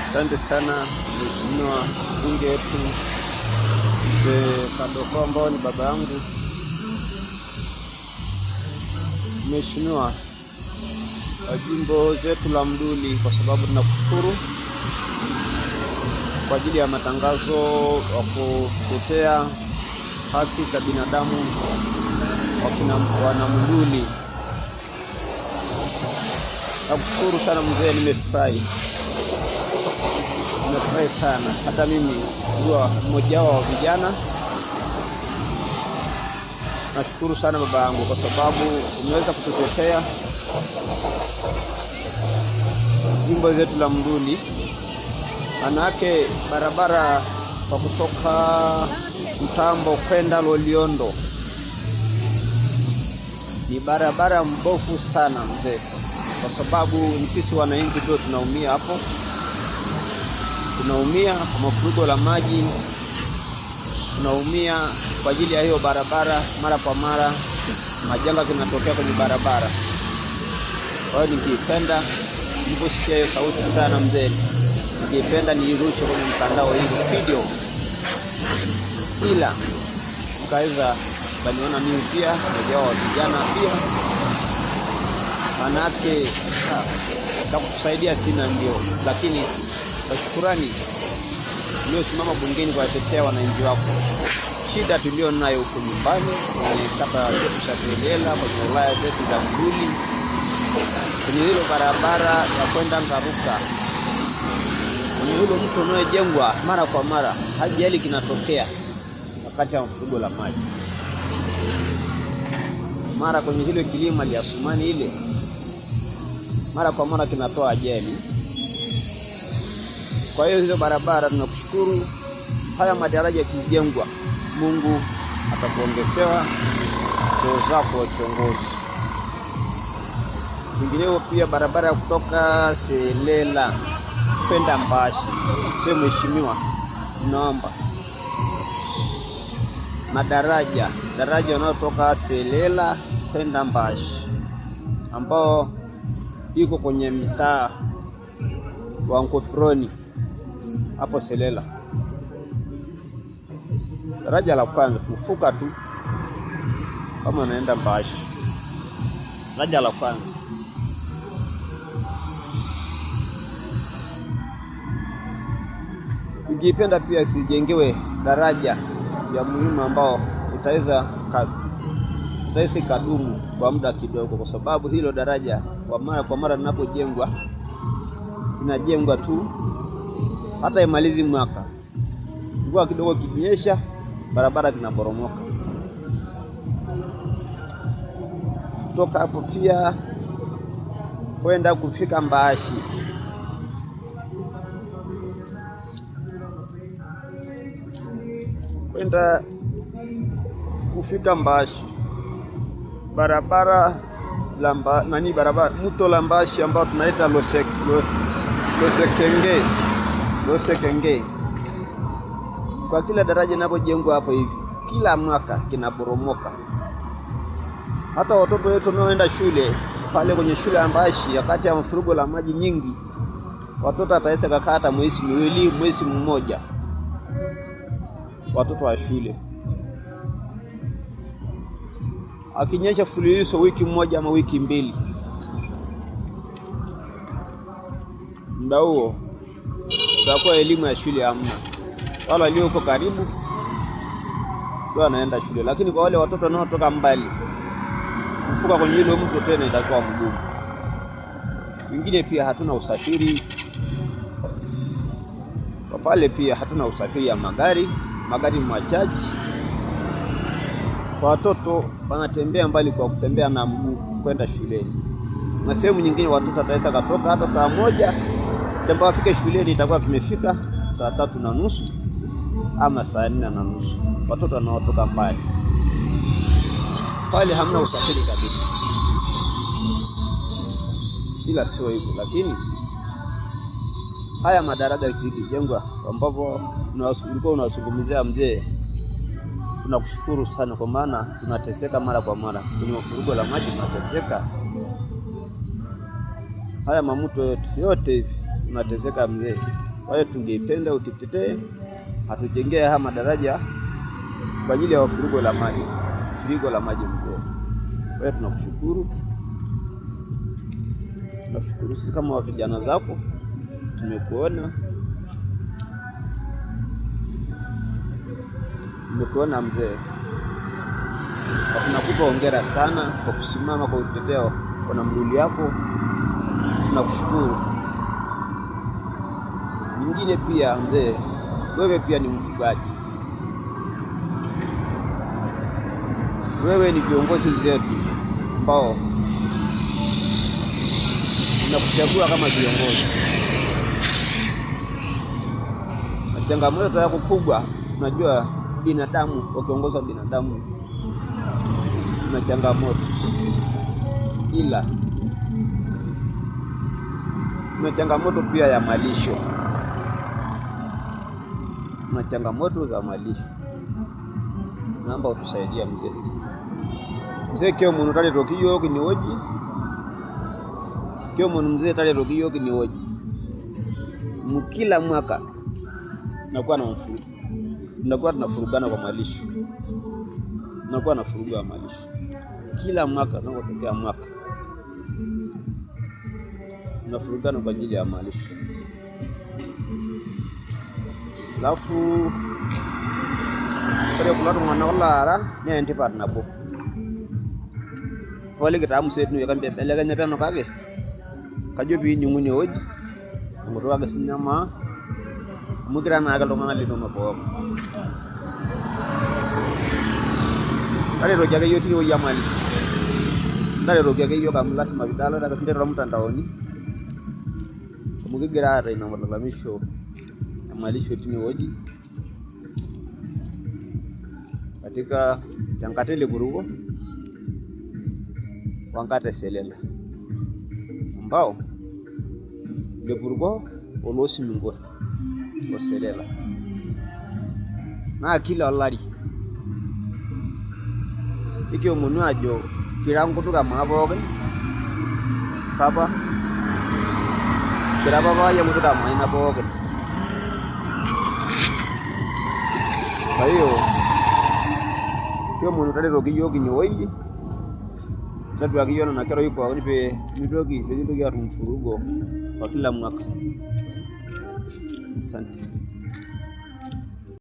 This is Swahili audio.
Asante sana mheshimiwa bunge wetu Kadoko ambao ni baba yangu. Mheshimiwa wa jimbo zetu la Mduli, kwa sababu tunakushukuru kwa ajili ya matangazo wa kutetea haki za binadamu wana Mduli. Nakushukuru sana mzee, nimefurahi sana. Hata mimi huwa mmoja wa vijana. Nashukuru sana baba yangu kwa sababu umeweza kututetea jimbo zetu la Mduli. Manake barabara kwa kutoka Mtambo kwenda Loliondo ni barabara mbovu sana mzee, kwa sababu sisi wananchi ndio tunaumia hapo. Tunaumia kwa mafuriko la maji, tunaumia kwa ajili ya hiyo barabara. Mara kwa mara majanga yanatokea kwenye barabara. Kwa hiyo ningependa niliposikia hiyo sauti sana mzee, ningependa nirushe kwenye mtandao hii video, ila mkaweza baniona mimi pia ndio vijana pia, manake takusaidia sina ndio, lakini kwa shukrani ndio simama bungeni kwa kutetea wananchi wako. Shida tulio nayo huko nyumbani ni kata yetu ya Selela, kwa wilaya zetu za Mduli, kwenye hilo barabara ya kwenda Ngaruka, kwenye hilo mto unaojengwa mara kwa mara, ajali kinatokea wakati wa mfuriko la maji. Mara kwenye hilo kilima ya Sumani ile, mara kwa mara kinatoa ajali. Kwa hiyo hizo barabara tunakushukuru. Haya madaraja yakijengwa, Mungu atakuongezewa cheo zako kiongozi. Vinginevyo pia barabara kutoka Selela kwenda Mbashi, sema mheshimiwa, naomba madaraja yanayotoka Selela kwenda Mbashi ambao iko kwenye mtaa wa Nkoproni hapo Selela. Daraja la kwanza kufuka tu kama unaenda Mbashi, daraja la kwanza. Ningependa pia sijengewe daraja ya muhimu ambao utaweza kadumu kwa muda kidogo, kwa sababu hilo daraja kwa mara linapojengwa tunajengwa tu hata imalizi mwaka. Mvua kidogo kinyesha, barabara kinaporomoka. Kutoka hapo pia kwenda kufika Mbashi, barabara barabara mto la Mbashi ambao tunaita Losekenge. Kwa kila daraja linapojengwa hapo hivi, kila mwaka kinaporomoka. Hata watoto wetu wanaoenda shule pale kwenye shule ya Mbashi, wakati ya mafuriko la maji nyingi, watoto ataweza kukata mwezi miwili, mwezi mmoja, watoto wa shule. Akinyesha fululizo wiki moja ama wiki mbili, muda huo tutakuwa elimu ya shule hamna. Wale walioko karibu ndio wanaenda shule, lakini kwa wale watoto wanaotoka mbali, kufuka kwenye ile mto tena itakuwa mgumu. Wengine pia hatuna usafiri kwa pale, pia hatuna usafiri ya magari machache. Kwa watoto wanatembea mbali kwa kutembea na mguu kwenda shuleni. Na sehemu nyingine watoto wataweza kutoka hata saa 1 ndipo wafike shuleni, itakuwa kimefika saa 3:30 ama saa 4:30. Watoto wanaotoka mbali pale hamna usafiri kabisa. Ila sio hivyo, lakini haya madaraja yakijengwa ambapo ulikuwa unazungumzia mzee, tunakushukuru sana, kwa maana tunateseka mara kwa mara kwenye mafuriko la maji, tunateseka. Haya mamuto yote hivi tunateseka mzee. Kwa hiyo tungeipenda ututetee, hatujengee haya madaraja kwa ajili ya furiko la maji mzee. Kwa hiyo tunakushukuru sisi kama vijana zako, tumekuona mzee, na tunakupa hongera sana kwa kusimama kwa kutetea wanamluli yako. Tunakushukuru. Nyingine pia mzee, wewe pia ni mfugaji, wewe ni viongozi zetu ambao tunakuchagua kama viongozi. Na changamoto yako kubwa, unajua binadamu, wakiongoza binadamu na changamoto, ila na changamoto pia ya malisho, na changamoto za malisho. Naomba utusaidia mzee kio munu tale rokiyo kiniwoji, kio munu mzee tale rokiyo kiniwoji. Mkila mwaka nakuwa na mfugo, tunakuwa tunafurugana kwa malisho, tunakuwa na furugu ya malisho kila mwaka. Tunapotokea mwaka tunafurugana kwa ajili ya malisho. Alafu kore kulatu mwana wala ara nenti nabo wale kitamu setu ya kambe belega nyapeno kage kajo bi nyunguni oji ngoro aga sinyama mugira na aga longana lino mako kale roja ke yoti yo yamali kale roja ke yo kamla sima bidalo daga sindero mtandaoni mugigira hata ina malalamisho ya malisho tini oji katika Tankatele Burugo Wangate Selela ambao le Burugo olosi mingo o Selela na kila olari ikyo munu ajo kirango tuka mabogen papa kira baba ya mutuka maina bogen. Kwa hiyo kio munu tale rokiyo kinyoyi tatu akiona na kero yuko nipe mitoki atumfurugo kwa kila mwaka. Asante.